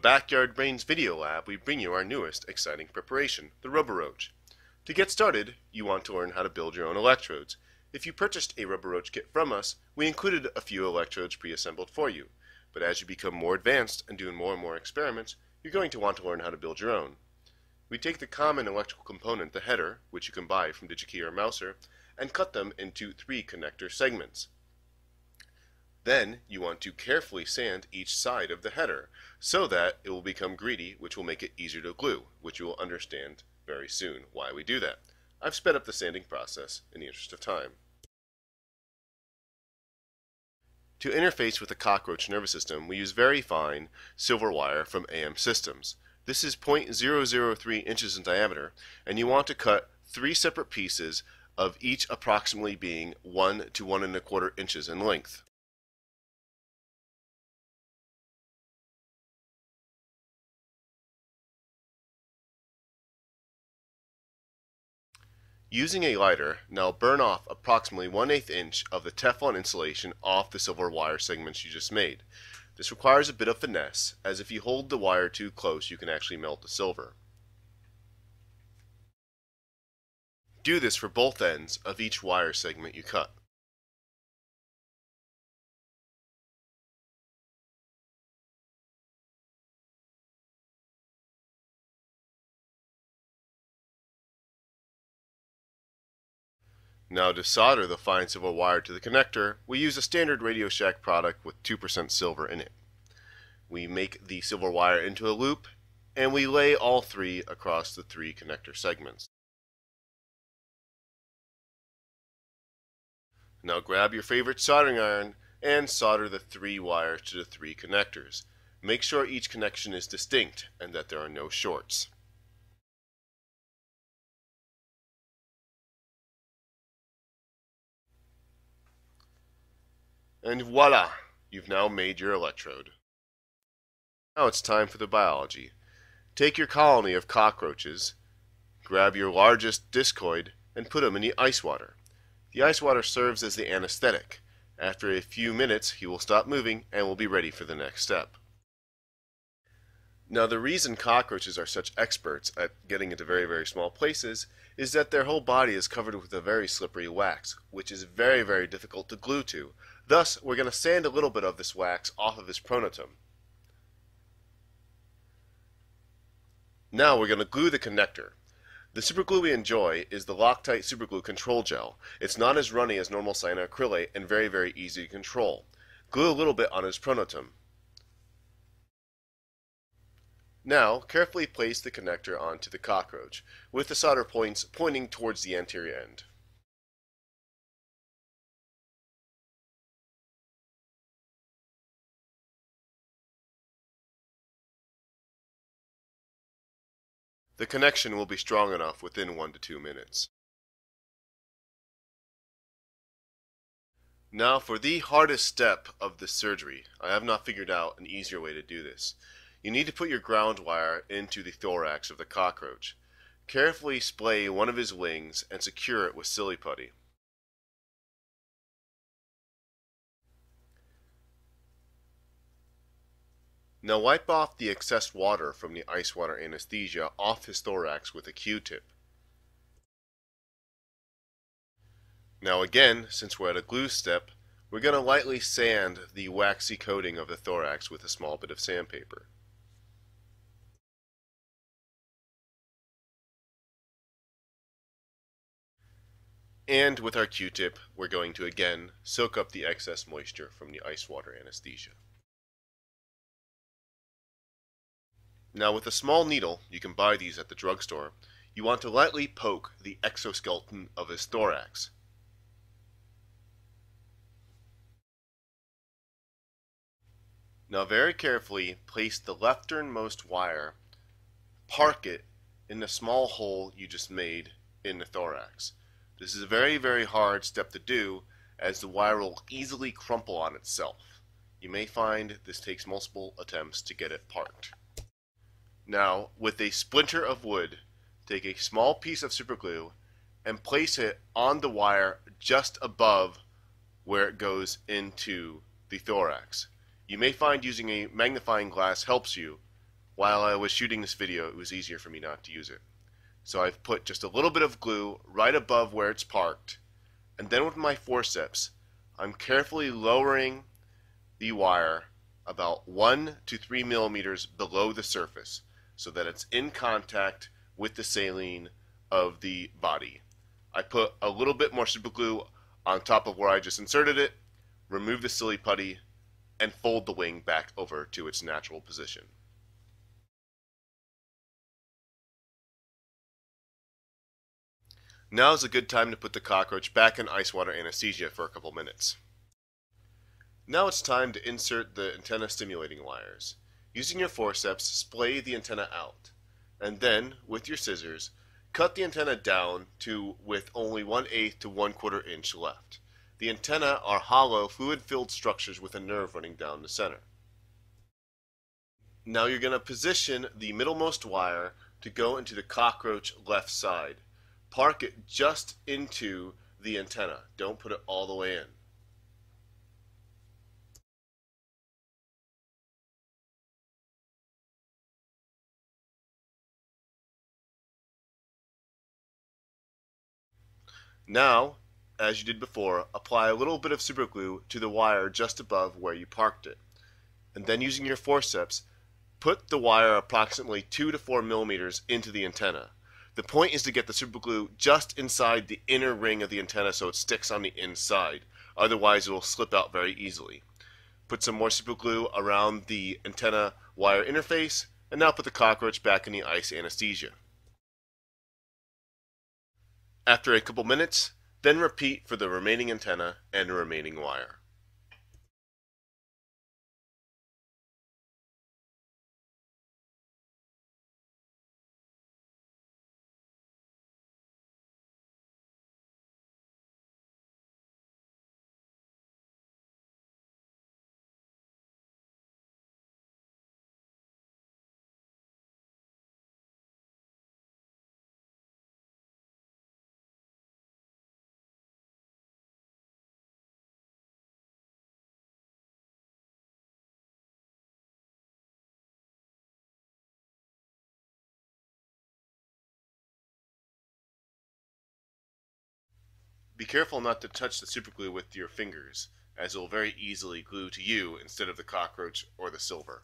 Backyard Brains video lab, we bring you our newest exciting preparation, the Roboroach. To get started, you want to learn how to build your own electrodes. If you purchased a Roboroach kit from us, we included a few electrodes pre-assembled for you. But as you become more advanced and do more and more experiments, you're going to want to learn how to build your own. We take the common electrical component, the header, which you can buy from DigiKey or Mouser, and cut them into 3 connector segments. Then you want to carefully sand each side of the header so that it will become greedy, which will make it easier to glue, which you will understand very soon why we do that. I've sped up the sanding process in the interest of time. To interface with the cockroach nervous system, we use very fine silver wire from AM Systems. This is 0.003 inches in diameter, and you want to cut 3 separate pieces of each approximately being 1 to 1 1/4 inches in length. Using a lighter, now burn off approximately 1/8 inch of the Teflon insulation off the silver wire segments you just made. This requires a bit of finesse, as if you hold the wire too close you can actually melt the silver. Do this for both ends of each wire segment you cut. Now to solder the fine silver wire to the connector, we use a standard Radio Shack product with 2% silver in it. We make the silver wire into a loop, and we lay all 3 across the 3 connector segments. Now grab your favorite soldering iron and solder the 3 wires to the 3 connectors. Make sure each connection is distinct and that there are no shorts. And voila! You've now made your electrode. Now it's time for the biology. Take your colony of cockroaches, grab your largest discoid, and put them in the ice water. The ice water serves as the anesthetic. After a few minutes, he will stop moving and will be ready for the next step. Now the reason cockroaches are such experts at getting into very, very small places is that their whole body is covered with a very slippery wax, which is very, very difficult to glue to. Thus, we're going to sand a little bit of this wax off of his pronotum. Now we're going to glue the connector. The superglue we enjoy is the Loctite Superglue Control Gel. It's not as runny as normal cyanoacrylate and very, very easy to control. Glue a little bit on his pronotum. Now, carefully place the connector onto the cockroach, with the solder points pointing towards the anterior end. The connection will be strong enough within 1 to 2 minutes. Now for the hardest step of this surgery. I have not figured out an easier way to do this. You need to put your ground wire into the thorax of the cockroach. Carefully splay one of his wings and secure it with silly putty. Now wipe off the excess water from the ice water anesthesia off his thorax with a Q-tip. Now again, since we're at a glue step, we're going to lightly sand the waxy coating of the thorax with a small bit of sandpaper. And with our Q-tip, we're going to again soak up the excess moisture from the ice water anesthesia. Now with a small needle, you can buy these at the drugstore, you want to lightly poke the exoskeleton of his thorax. Now very carefully place the lefternmost wire, park it in the small hole you just made in the thorax. This is a very, very hard step to do, as the wire will easily crumple on itself. You may find this takes multiple attempts to get it parked. Now, with a splinter of wood, take a small piece of superglue and place it on the wire just above where it goes into the thorax. You may find using a magnifying glass helps you, while I was shooting this video, it was easier for me not to use it. So I've put just a little bit of glue right above where it's parked, and then with my forceps, I'm carefully lowering the wire about 1 to 3 millimeters below the surface so that it's in contact with the saline of the body. I put a little bit more super glue on top of where I just inserted it, remove the silly putty, and fold the wing back over to its natural position. Now is a good time to put the cockroach back in ice water anesthesia for a couple minutes. Now it's time to insert the antenna stimulating wires. Using your forceps, splay the antenna out, and then, with your scissors, cut the antenna down to with only 1/8 to 1/4 inch left. The antenna are hollow, fluid-filled structures with a nerve running down the center. Now you're going to position the middlemost wire to go into the cockroach left side. Park it just into the antenna. Don't put it all the way in. Now, as you did before, apply a little bit of super glue to the wire just above where you parked it. And then using your forceps, put the wire approximately 2 to 4 millimeters into the antenna. The point is to get the super glue just inside the inner ring of the antenna so it sticks on the inside. Otherwise, it will slip out very easily. Put some more super glue around the antenna wire interface, and now put the cockroach back in the ice anesthesia. After a couple minutes, then repeat for the remaining antenna and remaining wire. Be careful not to touch the superglue with your fingers, as it will very easily glue to you instead of the cockroach or the silver.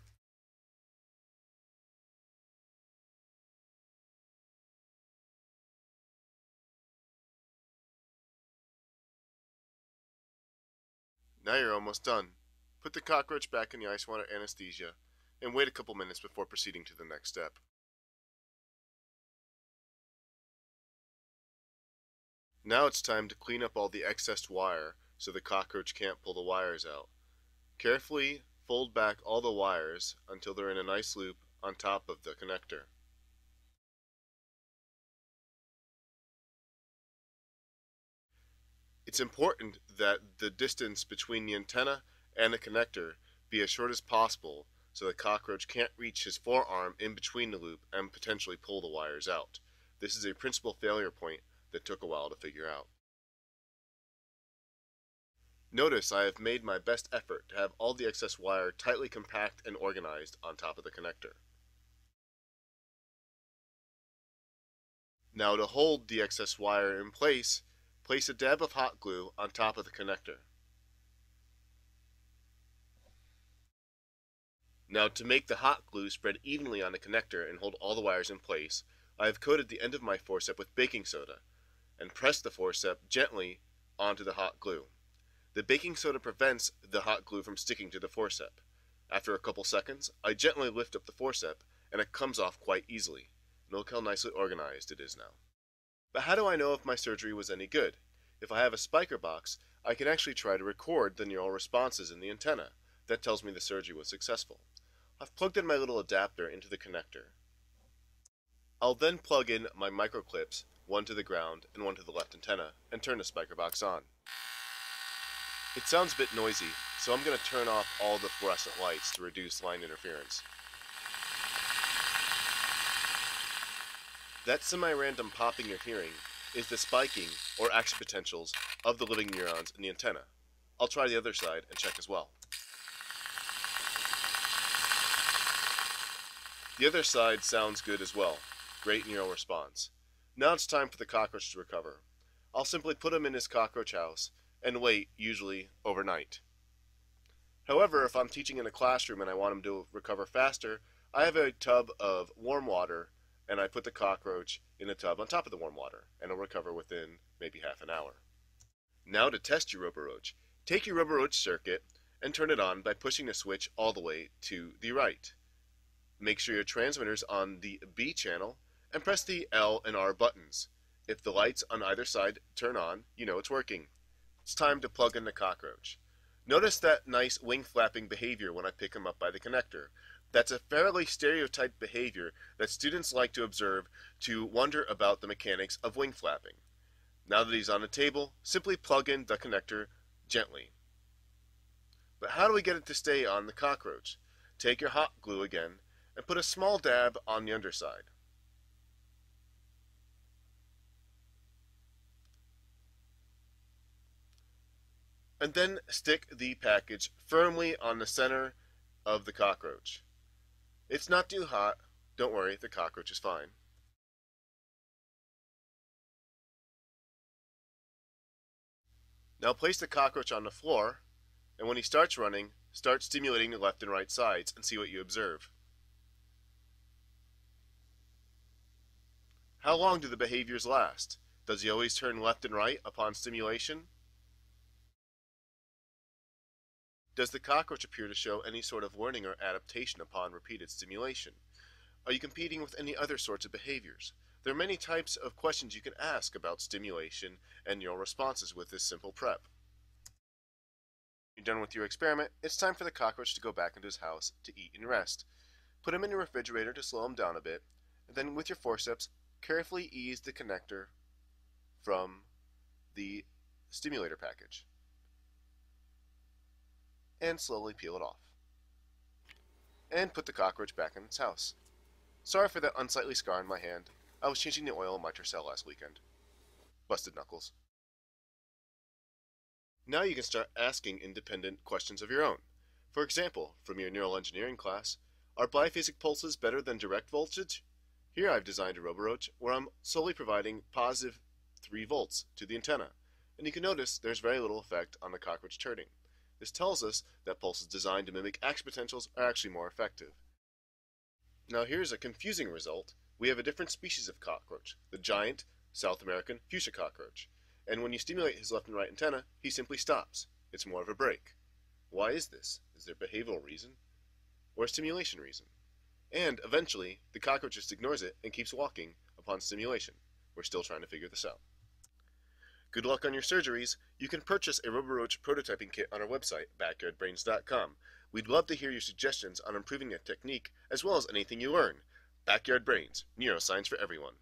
Now you're almost done. Put the cockroach back in the ice water anesthesia and wait a couple minutes before proceeding to the next step. Now it's time to clean up all the excess wire so the cockroach can't pull the wires out. Carefully fold back all the wires until they're in a nice loop on top of the connector. It's important that the distance between the antenna and the connector be as short as possible so the cockroach can't reach his forearm in between the loop and potentially pull the wires out. This is a principal failure point that took a while to figure out. Notice I have made my best effort to have all the excess wire tightly compact and organized on top of the connector. Now to hold the excess wire in place, place a dab of hot glue on top of the connector. Now to make the hot glue spread evenly on the connector and hold all the wires in place, I have coated the end of my forceps with baking soda and pressed the forceps gently onto the hot glue. The baking soda prevents the hot glue from sticking to the forceps. After a couple seconds, I gently lift up the forceps and it comes off quite easily. Look how nicely organized it is now. But how do I know if my surgery was any good? If I have a spiker box, I can actually try to record the neural responses in the antenna. That tells me the surgery was successful. I've plugged in my little adapter into the connector. I'll then plug in my microclips, one to the ground and one to the left antenna, and turn the spiker box on. It sounds a bit noisy, so I'm going to turn off all the fluorescent lights to reduce line interference. That semi-random popping you're hearing is the spiking or action potentials of the living neurons in the antenna. I'll try the other side and check as well. The other side sounds good as well. Great neural response. Now it's time for the cockroach to recover. I'll simply put him in his cockroach house and wait, usually overnight. However, if I'm teaching in a classroom and I want him to recover faster, I have a tub of warm water and I put the cockroach in a tub on top of the warm water, and it'll recover within maybe half an hour. Now to test your Roboroach. Take your Roboroach circuit and turn it on by pushing the switch all the way to the right. Make sure your transmitter's on the B channel and press the L and R buttons. If the lights on either side turn on, you know it's working. It's time to plug in the cockroach. Notice that nice wing flapping behavior when I pick him up by the connector. That's a fairly stereotyped behavior that students like to observe to wonder about the mechanics of wing flapping. Now that he's on the table, simply plug in the connector gently. But how do we get it to stay on the cockroach? Take your hot glue again and put a small dab on the underside. And then stick the package firmly on the center of the cockroach. It's not too hot. Don't worry, the cockroach is fine. Now place the cockroach on the floor, and when he starts running, start stimulating the left and right sides and see what you observe. How long do the behaviors last? Does he always turn left and right upon stimulation? Does the cockroach appear to show any sort of learning or adaptation upon repeated stimulation? Are you competing with any other sorts of behaviors? There are many types of questions you can ask about stimulation and neural responses with this simple prep. You're done with your experiment, it's time for the cockroach to go back into his house to eat and rest. Put him in the refrigerator to slow him down a bit, and then with your forceps, carefully ease the connector from the stimulator package. And slowly peel it off. And put the cockroach back in its house. Sorry for that unsightly scar on my hand. I was changing the oil in my Tercel last weekend. Busted knuckles. Now you can start asking independent questions of your own. For example, from your neural engineering class, are biphasic pulses better than direct voltage? Here I've designed a Roboroach where I'm solely providing positive 3 volts to the antenna, and you can notice there's very little effect on the cockroach turning. This tells us that pulses designed to mimic axe potentials are actually more effective. Now here's a confusing result. We have a different species of cockroach, the giant South American fuchsia cockroach, and when you stimulate his left and right antenna, he simply stops. It's more of a break. Why is this? Is there a behavioral reason? Or a stimulation reason? And eventually, the cockroach just ignores it and keeps walking upon stimulation. We're still trying to figure this out. Good luck on your surgeries. You can purchase a Roboroach prototyping kit on our website, backyardbrains.com. We'd love to hear your suggestions on improving the technique, as well as anything you learn. Backyard Brains, neuroscience for everyone.